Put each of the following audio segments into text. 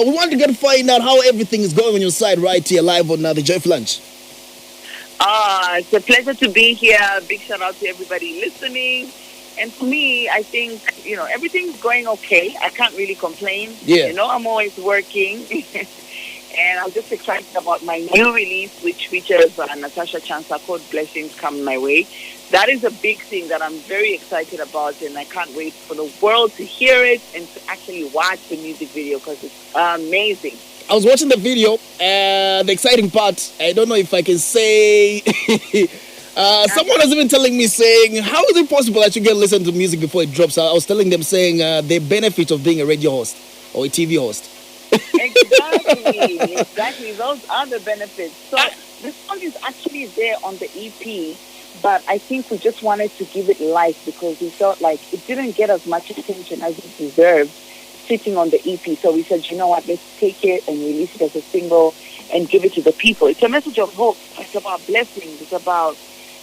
We want to get to find out how everything is going on your side right here live on the Joyful Lunch. It's a pleasure to be here. Big shout out to everybody listening. And for me, I think, everything's going okay. I can't really complain. Yeah. I'm always working. And I'm just excited about my new release, which features Natasha Chansa called Blessings Come My Way. That is a big thing that I'm very excited about, and I can't wait for the world to hear it and to actually watch the music video because it's amazing. I was watching the video, the exciting part, I don't know if I can say... someone was even telling me, saying, how is it possible that you get listen to music before it drops? I was telling them, saying, the benefit of being a radio host or a TV host. Exactly. Those are the benefits. So the song is actually there on the EP, but I think we just wanted to give it life because we felt like it didn't get as much attention as it deserved sitting on the EP. So we said, you know what, let's take it and release it as a single and give it to the people. It's a message of hope. It's about blessings. It's about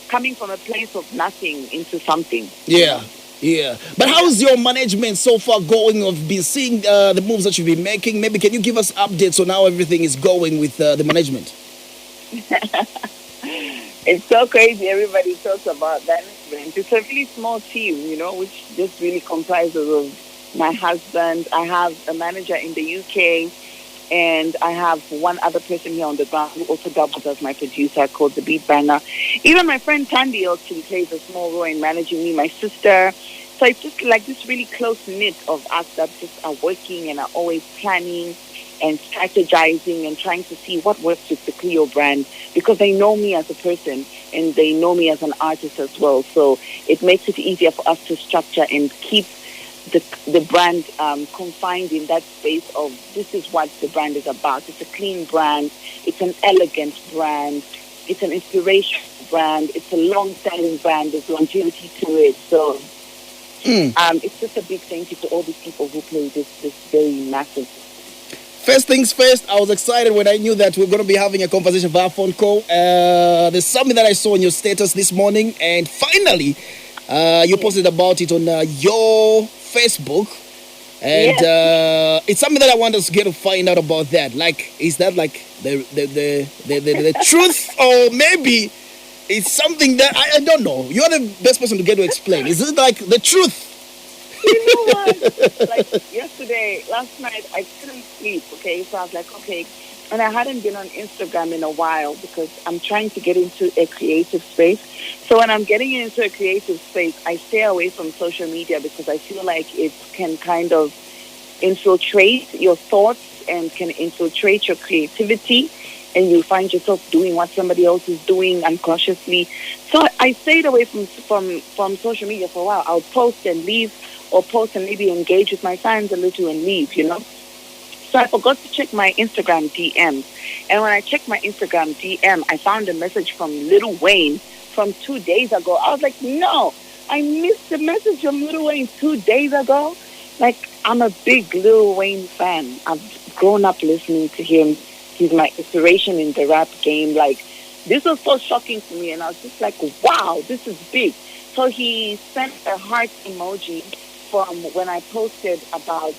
coming from a place of nothing into something. Yeah. Yeah, but how's your management so far going? I've been seeing the moves that you've been making. Maybe can you give us updates on how everything is going with the management? It's so crazy. Everybody talks about that management. It's a really small team, which just really comprises of my husband. I have a manager in the UK, and I have one other person here on the ground who also doubles as my producer called the Beat Banger. Even my friend Tandy actually plays a small role in managing me, my sister. So it's just like this really close-knit of us that just are working and are always planning and strategizing and trying to see what works with the Cleo brand because they know me as a person and they know me as an artist as well. So it makes it easier for us to structure and keep the brand confined in that space of this is what the brand is about. It's a clean brand. It's an elegant brand. It's an inspirational brand. It's a long-standing brand. There's longevity to it. So it's just a big thank you to all these people who play this very massive. First things first, I was excited when I knew that we are going to be having a conversation via phone call. There's something that I saw on your status this morning, and finally, you posted about it on your Facebook, and it's something that I want us to get to find out about that. Like, is that like the truth, or maybe it's something that I don't know? You're the best person to get to explain. Is it like the truth? You know what? Like last night, I couldn't sleep. Okay, so I was like, okay. And I hadn't been on Instagram in a while because I'm trying to get into a creative space. So when I'm getting into a creative space, I stay away from social media because I feel like it can kind of infiltrate your thoughts and can infiltrate your creativity. And you find yourself doing what somebody else is doing unconsciously. So I stayed away from social media for a while. I'll post and leave, or post and maybe engage with my fans a little and leave, So I forgot to check my Instagram DM. And when I checked my Instagram DM, I found a message from Lil Wayne from 2 days ago. I was like, no, I missed the message from Lil Wayne 2 days ago. Like, I'm a big Lil Wayne fan. I've grown up listening to him. He's my inspiration in the rap game. Like, this was so shocking to me. And I was just like, wow, this is big. So he sent a heart emoji from when I posted about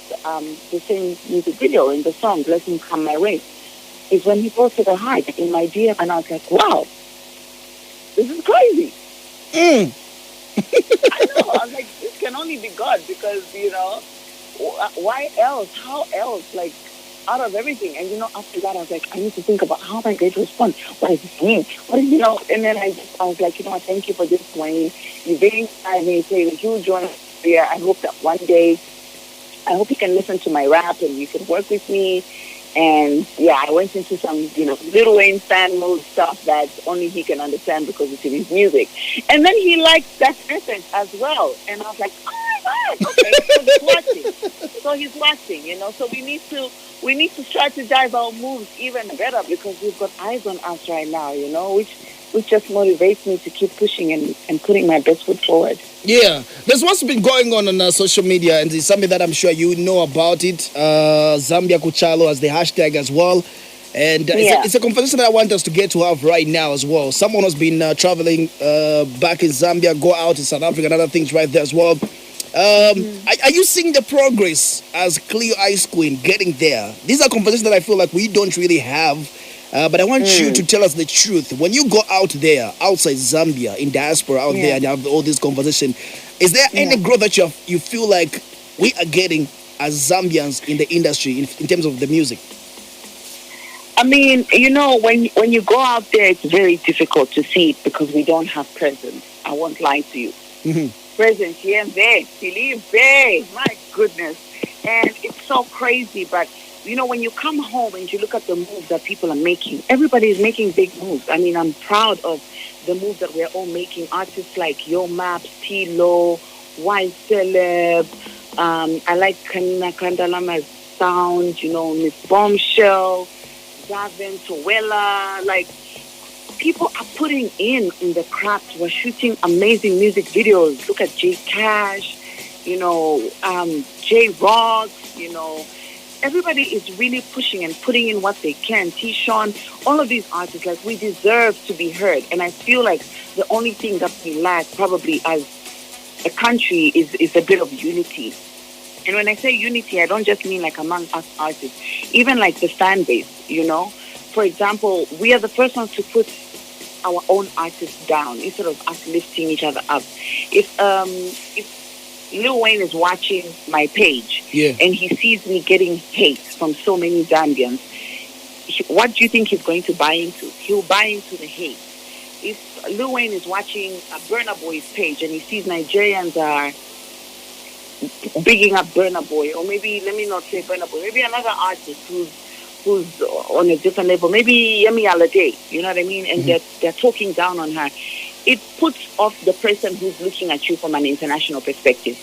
the same music video in the song, Blessings Come My Way. Is when he posted a heart in my DM, and I was like, wow, this is crazy. I know. I was like, this can only be God because, why else? How else? Like, out of everything. And, after that, I was like, I need to think about how am I going to respond? What does this mean? And then I was like, thank you for this, Wayne. You very inspired me. Say that you join here. I hope that one day, I hope you can listen to my rap and you can work with me. And I went into some, Lil Wayne fan mode stuff that only he can understand because it's in his music. And then he liked that message as well. And I was like, oh my God, okay, so he's watching. So he's watching, So we need to strategize our moves even better because we've got eyes on us right now, which just motivates me to keep pushing and putting my best foot forward. Yeah, there's what's been going on social media, and it's something that I'm sure you know about it. Zambia Kuchalo as the hashtag as well. And it's a conversation that I want us to get to have right now as well. Someone has been traveling back in Zambia, go out in South Africa and other things right there as well. Are you seeing the progress as Cleo Ice Queen getting there? These are conversations that I feel like we don't really have. But I want you to tell us the truth. When you go out there, outside Zambia, in diaspora out there, and have all this conversation, is there any growth that you feel like we are getting as Zambians in the industry in terms of the music? I mean, you know, when you go out there, it's very difficult to see it because we don't have presence. I won't lie to you. Presence here and there, believe there. My goodness. And it's so crazy, but you know, when you come home and you look at the moves that people are making, everybody is making big moves. I mean, I'm proud of the moves that we're all making. Artists like Yo Maps, T-Lo, Wild Celeb. I like Kanina Kandalama's sound, you know, Miss Bombshell, Zambian, Towela. Like, people are putting in the craft. We're shooting amazing music videos. Look at J Cash, you know, J Rock, you know. Everybody is really pushing and putting in what they can. T-Sean, all of these artists, like, we deserve to be heard. And I feel like the only thing that we lack probably as a country is a bit of unity. And when I say unity, I don't just mean like among us artists, even like the fan base, you know. For example, we are the first ones to put our own artists down instead of us lifting each other up. If Lil Wayne is watching my page and he sees me getting hate from so many Zambians, what do you think he's going to buy into? He'll buy into the hate. If Lil Wayne is watching a Burna Boy's page and he sees Nigerians are bigging up Burna Boy, or maybe, let me not say Burna Boy, maybe another artist who's on a different level, maybe Yemi Alade, you know what I mean? And they're talking down on her. It puts off the person who's looking at you from an international perspective.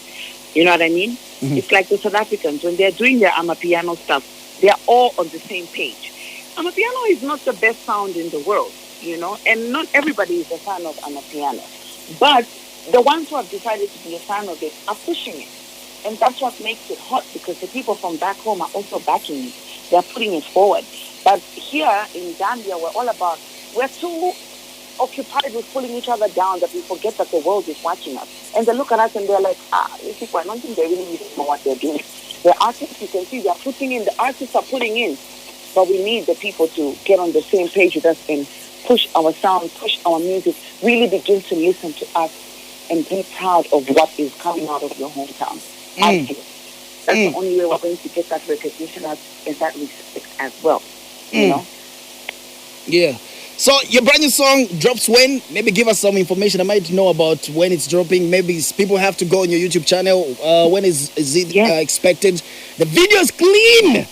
You know what I mean? It's like the South Africans, when they're doing their Amapiano stuff, they're all on the same page. Amapiano is not the best sound in the world, you know, and not everybody is a fan of Amapiano. But the ones who have decided to be a fan of it are pushing it. And that's what makes it hot, because the people from back home are also backing it. They're putting it forward. But here in Zambia, we're too occupied with pulling each other down that we forget that the world is watching us. And they look at us and they're like, these people, I don't think they really even know what they're doing. The artists, you can see, they're putting in, the artists are putting in, but we need the people to get on the same page with us and push our sound, push our music, really begin to listen to us and be proud of what is coming out of your hometown. I think that's the only way we're going to get that recognition and that respect as well, you know? Yeah. So your brand new song drops when? Maybe give us some information. I might know about when it's dropping. Maybe people have to go on your YouTube channel. When is it expected? The video is clean.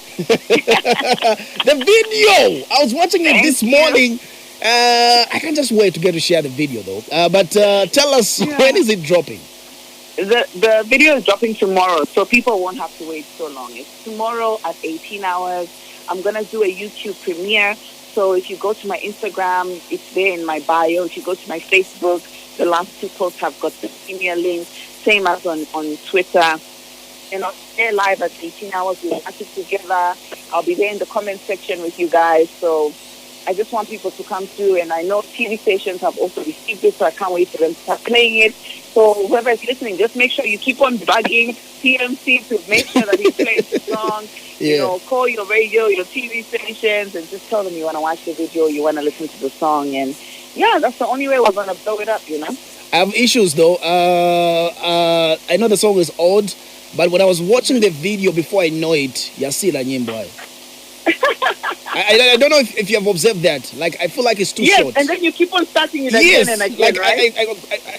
The video. I was watching it this morning. I can't just wait to get to share the video though. But tell us, when is it dropping? The video is dropping tomorrow, so people won't have to wait so long. It's tomorrow at 18 hours. I'm going to do a YouTube premiere. So if you go to my Instagram, it's there in my bio. If you go to my Facebook, the last two posts have got the premiere link. Same as on Twitter. And I'll stay live at 18 hours. We'll watch it together. I'll be there in the comment section with you guys. So I just want people to come through. And I know TV stations have also received it, so I can't wait for them to start playing it. So whoever is listening, just make sure you keep on bugging PNC to make sure that he plays the song. You know, call your radio, your TV stations, and just tell them you want to watch the video, you want to listen to the song. And yeah, that's the only way we're going to blow it up, you know? I have issues though. I know the song is old, but when I was watching the video before I know it, Yasila Nyimbo. I don't know if you have observed that. Like, I feel like it's too short. Yes, and then you keep on starting it again and again, like, right?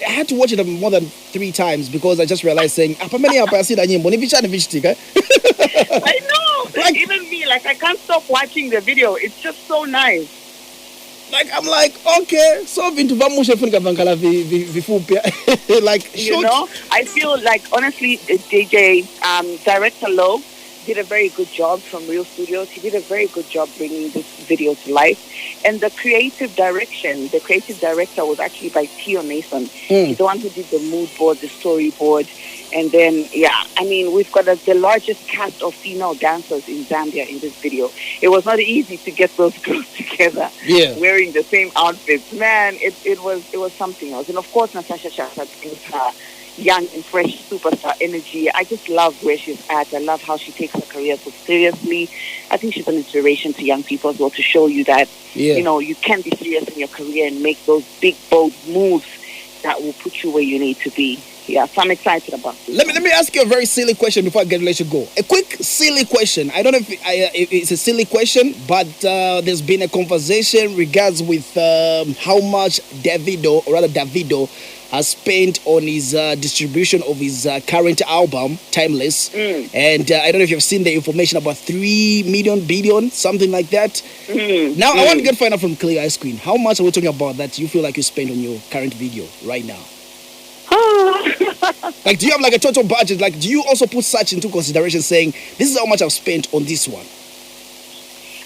I had to watch it more than 3 times because I just realized saying, I know. Like, even me, like, I can't stop watching the video. It's just so nice. Like, I'm like, okay, so into like, you know, I feel like, honestly, DJ, Director Lowe did a very good job from Real Studios. He did a very good job bringing this video to life. And the creative director was actually by Tio Nathan. He's the one who did the mood board, the storyboard. And then, I mean, we've got the largest cast of female dancers in Zambia in this video. It was not easy to get those girls together wearing the same outfits. Man, it was something else. And of course, Natasha Chansa brings her young and fresh superstar energy. I just love where she's at. I love how she takes her career so seriously. I think she's an inspiration to young people as well, to show you that, you know, you can be serious in your career and make those big, bold moves that will put you where you need to be. Yeah, so I'm excited about this. Let me ask you a very silly question before I get to let you go. A quick silly question. I don't know if it's a silly question, but there's been a conversation regards with how much Davido has spent on his distribution of his current album, Timeless. And I don't know if you've seen the information about 3 million billion, something like that. Now, I want to get find out from Cleo Ice Queen. How much are we talking about that you feel like you spend on your current video right now? Like, do you have like a total budget? Like, do you also put such into consideration, saying this is how much I've spent on this one?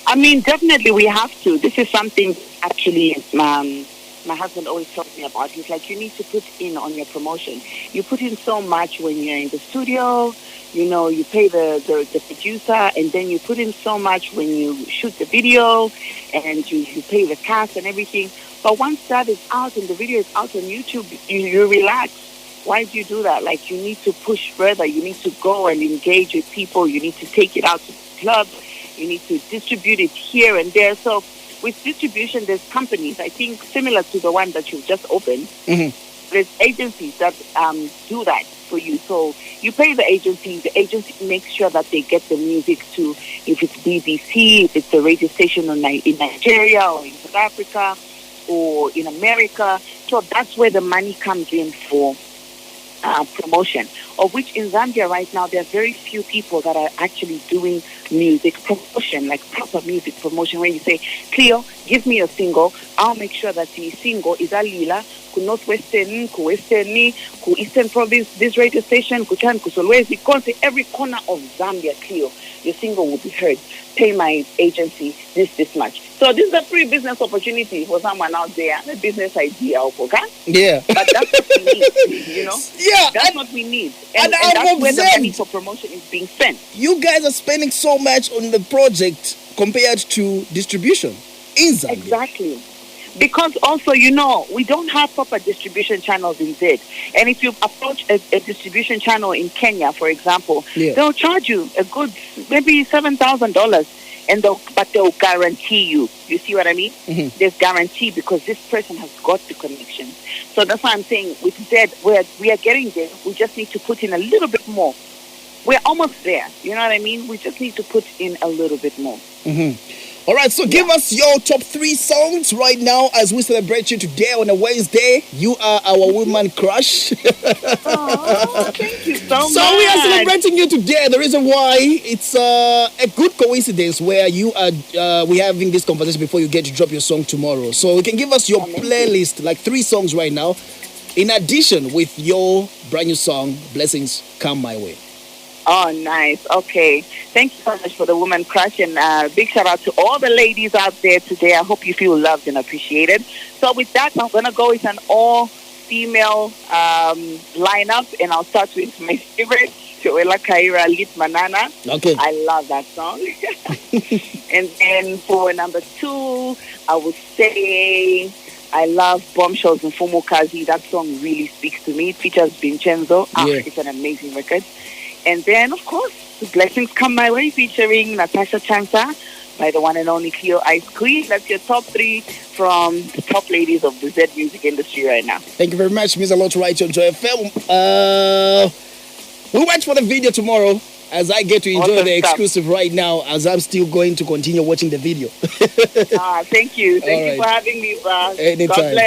I mean, definitely we have to. This is something actually my husband always tells me about. He's like, you need to put in on your promotion. You put in so much when you're in the studio, you know, you pay the producer, and then you put in so much when you shoot the video, and you pay the cast and everything. But once that is out and the video is out on YouTube, you relax. Why do you do that? Like, you need to push further. You need to go and engage with people. You need to take it out to clubs. You need to distribute it here and there. So with distribution, there's companies, I think, similar to the one that you've just opened. There's agencies that do that for you. So you pay the agency makes sure that they get the music to, if it's BBC, if it's a radio station in Nigeria or in South Africa or in America. So that's where the money comes in for promotion, of which in Zambia right now there are very few people that are actually doing music promotion, like proper music promotion, where you say, Cleo, give me a single, I'll make sure that the single is alila ku Northwestern, ku Western, ku Eastern Province, this radio station, ku Chan, ku Solwezi, every corner of Zambia, Cleo, your single will be heard. Pay my agency this much. So this is a free business opportunity for someone out there, a business idea, okay? Yeah. But that's what we need, you know? Yeah. That's what we need. And that's where the money for promotion is being spent. You guys are spending so much on the project compared to distribution in Zambia. Exactly. Because also, you know, we don't have proper distribution channels in Z. And if you approach a distribution channel in Kenya, for example, they'll charge you a good, maybe $7,000. But they'll guarantee you. You see what I mean? There's guarantee because this person has got the connection. So that's why I'm saying with Z, we are getting there. We just need to put in a little bit more. We're almost there. You know what I mean? We just need to put in a little bit more. All right, so give us your top 3 songs right now as we celebrate you today on a Wednesday. You are our woman crush. Oh, thank you so much. So we are celebrating you today. The reason why, it's a good coincidence where you are we're having this conversation before you get to drop your song tomorrow. So you can give us your playlist, like 3 songs right now, in addition with your brand new song, Blessings Come My Way. Oh, nice. Okay. Thank you so much for the woman crush, and big shout out to all the ladies out there today. I hope you feel loved and appreciated. So with that, I'm going to go with an all-female lineup, and I'll start with my favorite, Joella Kaira, Lit Manana. Okay. I love that song. And then for number 2, I would say I love Bombshells and Fumukazi. That song really speaks to me. It features Vincenzo. It's an amazing record. And then, of course, Blessings Come My Way featuring Natasha Chansa by the one and only Cleo Ice Queen. That's your top 3 from the top ladies of the Z music industry right now. Thank you very much. Means a lot to write on Joy FM. We'll watch for the video tomorrow as I get to enjoy the exclusive right now, as I'm still going to continue watching the video. Thank you. Thank you for having me, Anytime. God bless.